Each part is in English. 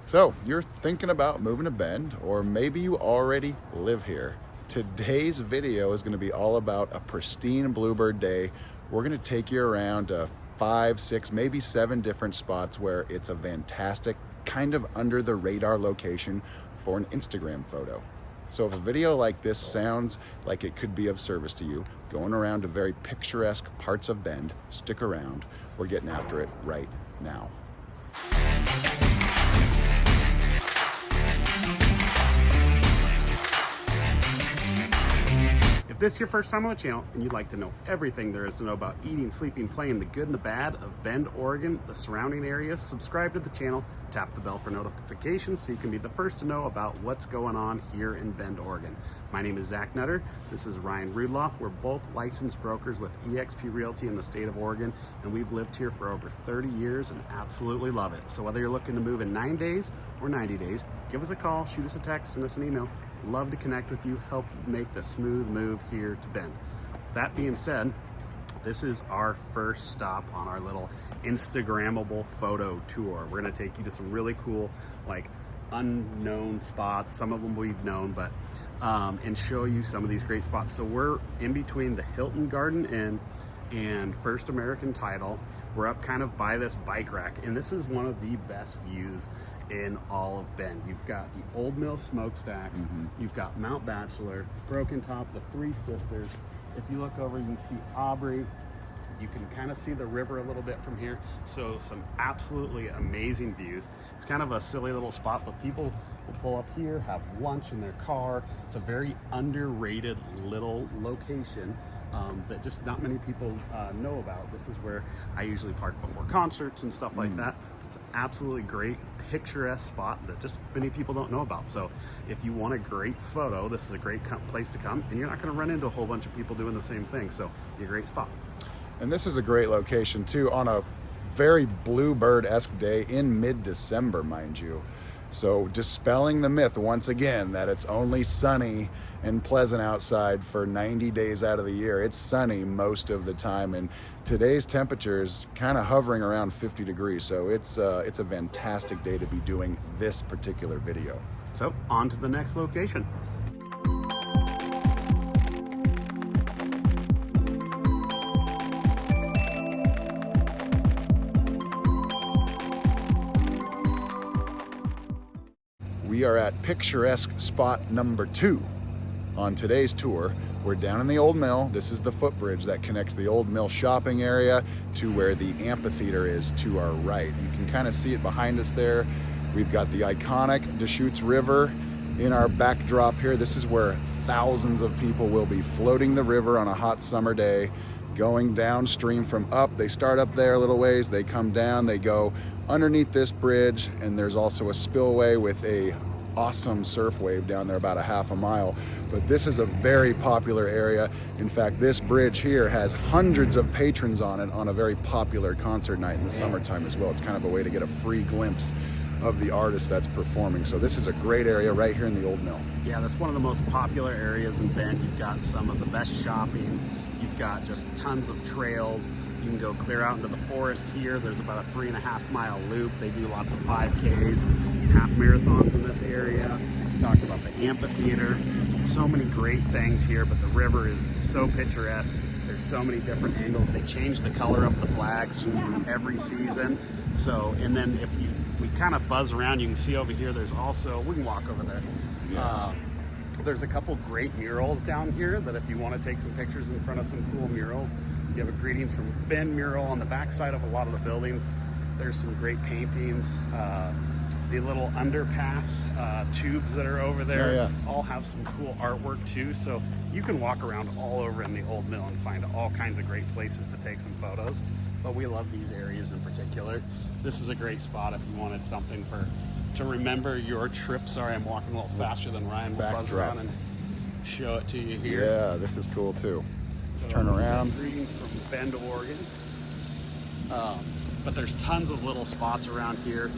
So you're thinking about moving to Bend, or maybe you already live here. Today's video is going to be all about a pristine bluebird day. We're going to take you around 5, 6, maybe 7 different spots where it's a fantastic, kind of under the radar location for an Instagram photo. So if a video like this sounds like it could be of service to you, going around to very picturesque parts of Bend, stick around. We're getting after it right now. If this is your first time on the channel and you'd like to know everything there is to know about eating, sleeping, playing, the good and the bad of Bend, Oregon, the surrounding areas, subscribe to the channel, tap the bell for notifications so you can be the first to know about what's going on here in Bend, Oregon. My name is Zach Nutter. This is Ryan Rudloff. We're both licensed brokers with eXp Realty in the state of Oregon, and we've lived here for over 30 years and absolutely love it. So whether you're looking to move in 9 days or 90 days, give us a call, shoot us a text, send us an email. Love to connect with you, help you make the smooth move here to Bend. That being said, this is our first stop on our little Instagrammable photo tour. We're gonna take you to some really cool, like unknown spots. Some of them we've known, but and show you some of these great spots. So we're in between the Hilton Garden Inn and First American Title. We're up kind of by this bike rack, and this is one of the best views in all of Bend. You've got the Old Mill smokestacks, you've got Mount Bachelor, Broken Top, the Three Sisters. If you look over, you can see Aubrey. You can kind of see the river a little bit from here. So some absolutely amazing views. It's kind of a silly little spot, but people will pull up here, have lunch in their car. It's a very underrated little location that just not many people know about. This is where I usually park before concerts and stuff like that. It's an absolutely great picturesque spot that just many people don't know about. So if you want a great photo, this is a great place to come, and you're not going to run into a whole bunch of people doing the same thing. So be a great spot. And this is a great location too, on a very bluebird-esque day in mid-December, mind you. So dispelling the myth once again that it's only sunny and pleasant outside for 90 days out of the year. It's sunny most of the time, and today's temperature is kind of hovering around 50 degrees. So it's a fantastic day to be doing this particular video. So on to the next location. We are at picturesque spot number 2 on today's tour. We're down in the Old Mill. This is the footbridge that connects the Old Mill shopping area to where the amphitheater is to our right. You can kind of see it behind us there. We've got the iconic Deschutes River in our backdrop here. This is where thousands of people will be floating the river on a hot summer day, going downstream from up. They start up there a little ways, they come down, they go underneath this bridge, and there's also a spillway with a awesome surf wave down there about a half a mile. But this is a very popular area. In fact, this bridge here has hundreds of patrons on it on a very popular concert night in the summertime as well. It's kind of a way to get a free glimpse of the artist that's performing. So this is a great area right here in the Old Mill. Yeah, that's one of the most popular areas in Bend. You've got some of the best shopping. You've got just tons of trails. You can go clear out into the forest here. There's about a 3.5-mile loop. They do lots of 5Ks, half marathons in this area. We talked about the amphitheater. So many great things here, but the river is so picturesque. There's so many different angles. They change the color of the flags every season. So, and then if we kind of buzz around, you can see over here, there's also, we can walk over there. Yeah. There's a couple great murals down here that if you want to take some pictures in front of some cool murals, you have a Greetings from Bend mural on the backside of a lot of the buildings. There's some great paintings. The little underpass tubes that are over there all have some cool artwork too. So you can walk around all over in the Old Mill and find all kinds of great places to take some photos. But we love these areas in particular. This is a great spot if you wanted something to remember your trip. Sorry, I'm walking a little faster than Ryan. We'll buzz around and show it to you here. Yeah, this is cool too. Turn around. Greetings from Bend, Oregon. But there's tons of little spots around here.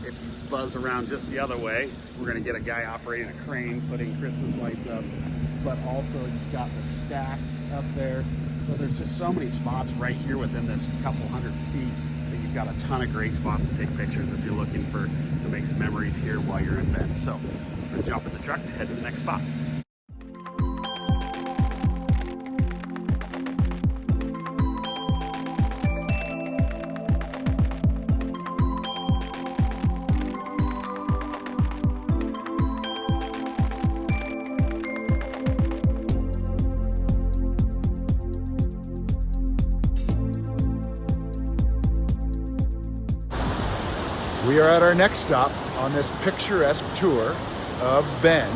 If you buzz around just the other way, we're gonna get a guy operating a crane, putting Christmas lights up. But also you've got the stacks up there. So there's just so many spots right here within this couple hundred feet that you've got a ton of great spots to take pictures if you're looking to make some memories memories here while you're in Bend. So we're gonna jump in the truck and head to the next spot. We are at our next stop on this picturesque tour of Bend.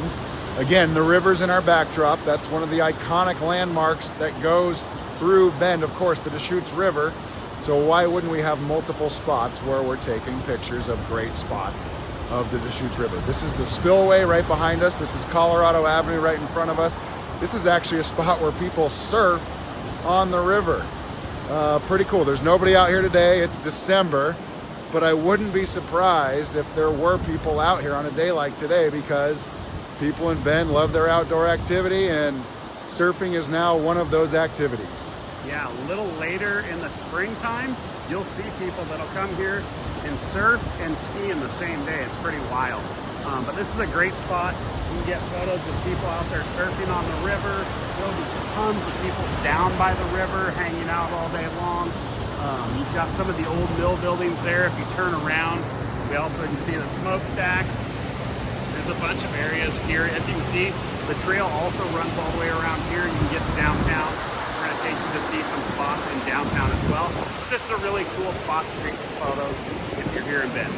Again, the river's in our backdrop. That's one of the iconic landmarks that goes through Bend, of course, the Deschutes River. So why wouldn't we have multiple spots where we're taking pictures of great spots of the Deschutes River? This is the spillway right behind us. This is Colorado Avenue right in front of us. This is actually a spot where people surf on the river. Pretty cool. There's nobody out here today. It's December. But I wouldn't be surprised if there were people out here on a day like today, because people in Bend love their outdoor activity, and surfing is now one of those activities. Yeah, a little later in the springtime, you'll see people that'll come here and surf and ski in the same day. It's pretty wild. But this is a great spot. You can get photos of people out there surfing on the river. There'll be tons of people down by the river hanging out all day long. You've got some of the old mill buildings there. If you turn around, we also can see the smokestacks. There's a bunch of areas here. As you can see, the trail also runs all the way around here. You can get to downtown. We're going to take you to see some spots in downtown as well. But this is a really cool spot to take some photos if you're here in Bend.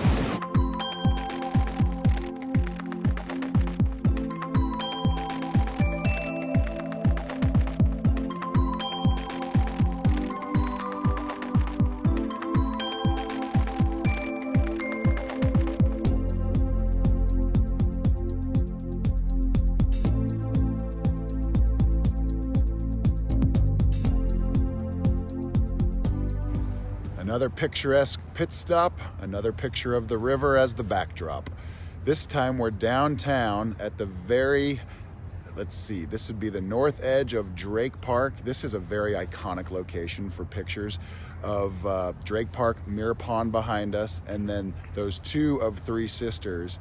Another picturesque pit stop, another picture of the river as the backdrop. This time we're downtown at the very, let's see, this would be the north edge of Drake Park. This is a very iconic location for pictures of Drake Park, Mirror Pond behind us, and then those two of three sisters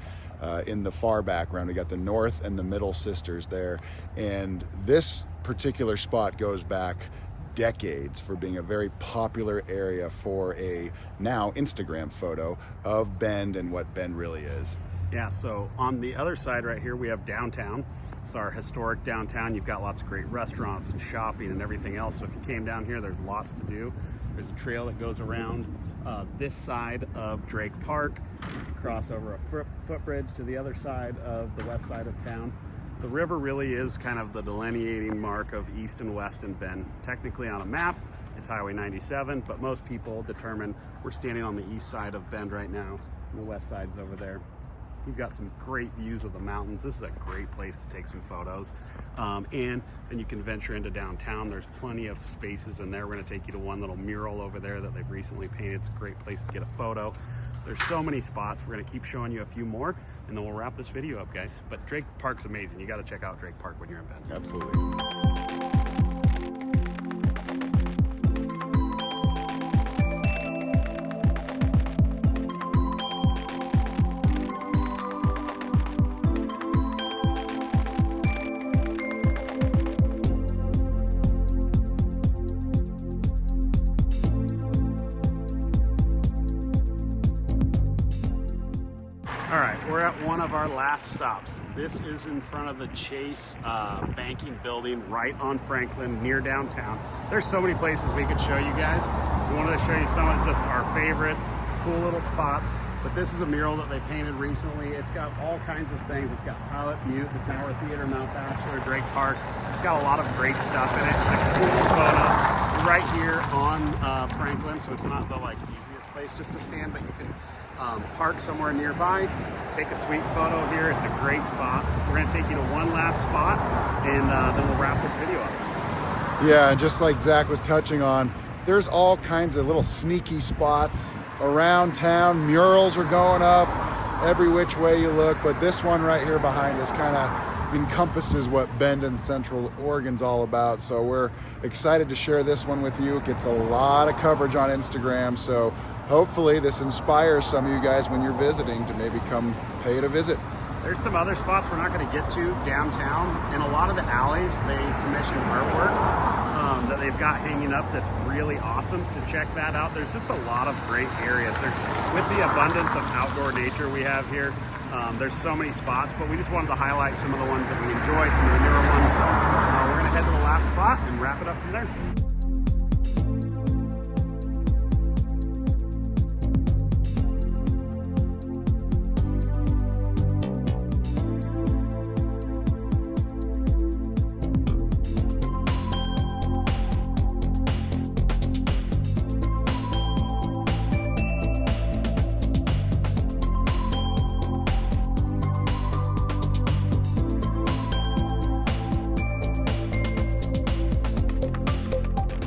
in the far background. We got the north and the middle sisters there. And this particular spot goes back decades for being a very popular area for a now Instagram photo of Bend and what Bend really is. Yeah, so on the other side right here, we have downtown. It's our historic downtown. You've got lots of great restaurants and shopping and everything else. So if you came down here, there's lots to do. There's a trail that goes around this side of Drake Park, cross over a footbridge to the other side of the west side of town. The river really is kind of the delineating mark of east and west in Bend. Technically on a map, it's Highway 97, but most people determine we're standing on the east side of Bend right now, and the west side's over there. You've got some great views of the mountains. This is a great place to take some photos. And then you can venture into downtown. There's plenty of spaces in there. We're gonna take you to one little mural over there that they've recently painted. It's a great place to get a photo. There's so many spots. We're gonna keep showing you a few more, and then we'll wrap this video up, guys. But Drake Park's amazing. You gotta check out Drake Park when you're in Bend. Absolutely. All right, we're at one of our last stops. This is in front of the Chase banking building right on Franklin, near downtown. There's so many places we could show you guys. We wanted to show you some of just our favorite cool little spots, but this is a mural that they painted recently. It's got all kinds of things. It's got Pilot Butte, the Tower Theater, Mount Bachelor, Drake Park. It's got a lot of great stuff in it. It's a cool photo right here on Franklin, so it's not the easiest place just to stand, but you can park somewhere nearby, take a sweet photo here. It's a great spot. We're gonna take you to one last spot, and then we'll wrap this video up. Yeah, and just like Zach was touching on, there's all kinds of little sneaky spots around town. Murals are going up every which way you look, but this one right here behind us kind of encompasses what Bend and Central Oregon's all about. So we're excited to share this one with you. It gets a lot of coverage on Instagram, so hopefully this inspires some of you guys when you're visiting to maybe come pay it a visit. There's some other spots we're not going to get to downtown. In a lot of the alleys, they've commissioned artwork that they've got hanging up that's really awesome, so check that out. There's just a lot of great areas. With the abundance of outdoor nature we have here, there's so many spots, but we just wanted to highlight some of the ones that we enjoy, some of the newer ones. So we're going to head to the last spot and wrap it up from there.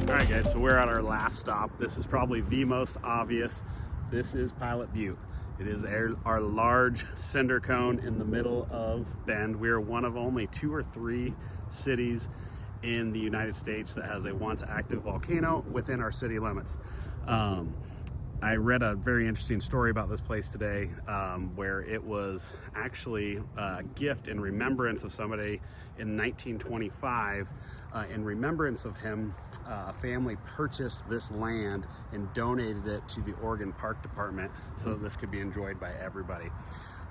All right, guys, so we're at our last stop. This is probably the most obvious. This is Pilot Butte. It is our large cinder cone in the middle of Bend. We are one of only 2 or 3 cities in the United States that has a once active volcano within our city limits. I read a very interesting story about this place today, where it was actually a gift in remembrance of somebody in 1925. In remembrance of him, a family purchased this land and donated it to the Oregon Park Department so that this could be enjoyed by everybody.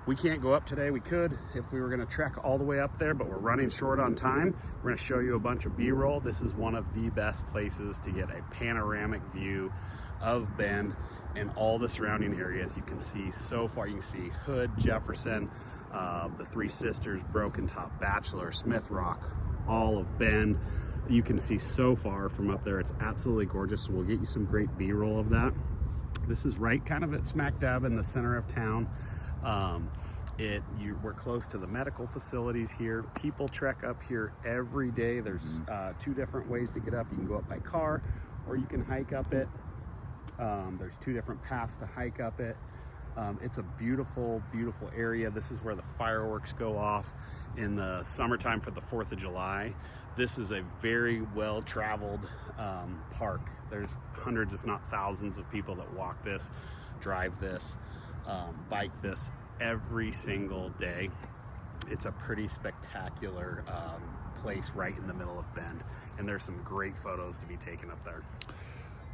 We can't go up today. We could if we were going to trek all the way up there, but we're running short on time. We're going to show you a bunch of B-roll. This is one of the best places to get a panoramic view of Bend and all the surrounding areas. You can see so far. You can see Hood, Jefferson, the Three Sisters, Broken Top, Bachelor, Smith Rock, all of Bend. You can see so far from up there. It's absolutely gorgeous. So we'll get you some great B-roll of that. This is right kind of at smack dab in the center of town. We're close to the medical facilities here. People trek up here every day. There's 2 different ways to get up. You can go up by car or you can hike up it. There's 2 different paths to hike up it. It's a beautiful, beautiful area. This is where the fireworks go off in the summertime for the 4th of July. This is a very well-traveled park. There's hundreds, if not thousands, of people that walk this, drive this, bike this every single day. It's a pretty spectacular place right in the middle of Bend, and there's some great photos to be taken up there.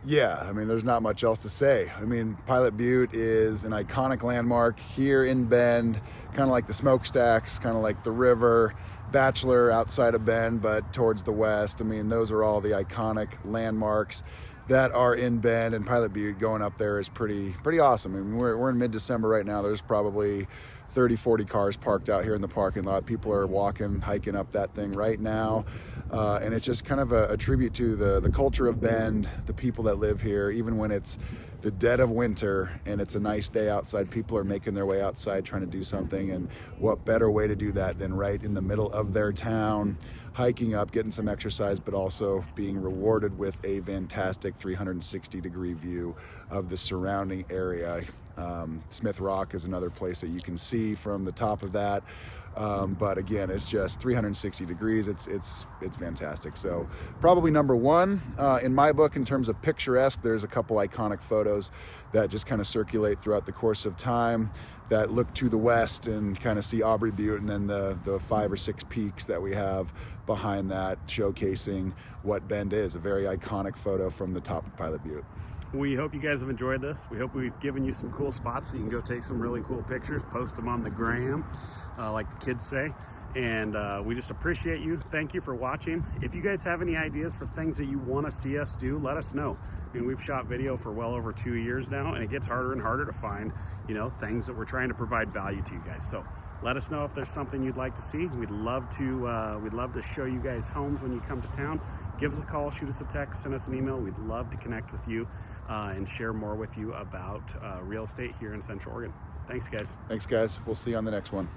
Yeah, I mean, there's not much else to say. I mean, Pilot Butte is an iconic landmark here in Bend, kind of like the smokestacks, kind of like the river, Bachelor outside of Bend, but towards the west. I mean, those are all the iconic landmarks that are in Bend, and Pilot Butte going up there is pretty awesome. I mean, we're in mid-December right now. There's probably 30, 40 cars parked out here in the parking lot. People are walking, hiking up that thing right now. And it's just kind of a tribute to the culture of Bend, the people that live here. Even when it's the dead of winter and it's a nice day outside, people are making their way outside trying to do something. And what better way to do that than right in the middle of their town, hiking up, getting some exercise, but also being rewarded with a fantastic 360-degree view of the surrounding area. Smith Rock is another place that you can see from the top of that. But again, it's just 360 degrees. It's fantastic. So probably number 1 in my book in terms of picturesque. There's a couple iconic photos that just kind of circulate throughout the course of time that look to the west and kind of see Aubrey Butte, and then the 5 or 6 peaks that we have behind that, showcasing what Bend is. A very iconic photo from the top of Pilot Butte. We hope you guys have enjoyed this. We hope we've given you some cool spots so you can go take some really cool pictures, post them on the gram, like the kids say. And we just appreciate you. Thank you for watching. If you guys have any ideas for things that you want to see us do, let us know. I mean, we've shot video for well over 2 years now, and it gets harder and harder to find, things that we're trying to provide value to you guys. So let us know if there's something you'd like to see. We'd love to show you guys homes when you come to town. Give us a call, shoot us a text, send us an email. We'd love to connect with you and share more with you about real estate here in Central Oregon. Thanks, guys. Thanks, guys. We'll see you on the next one.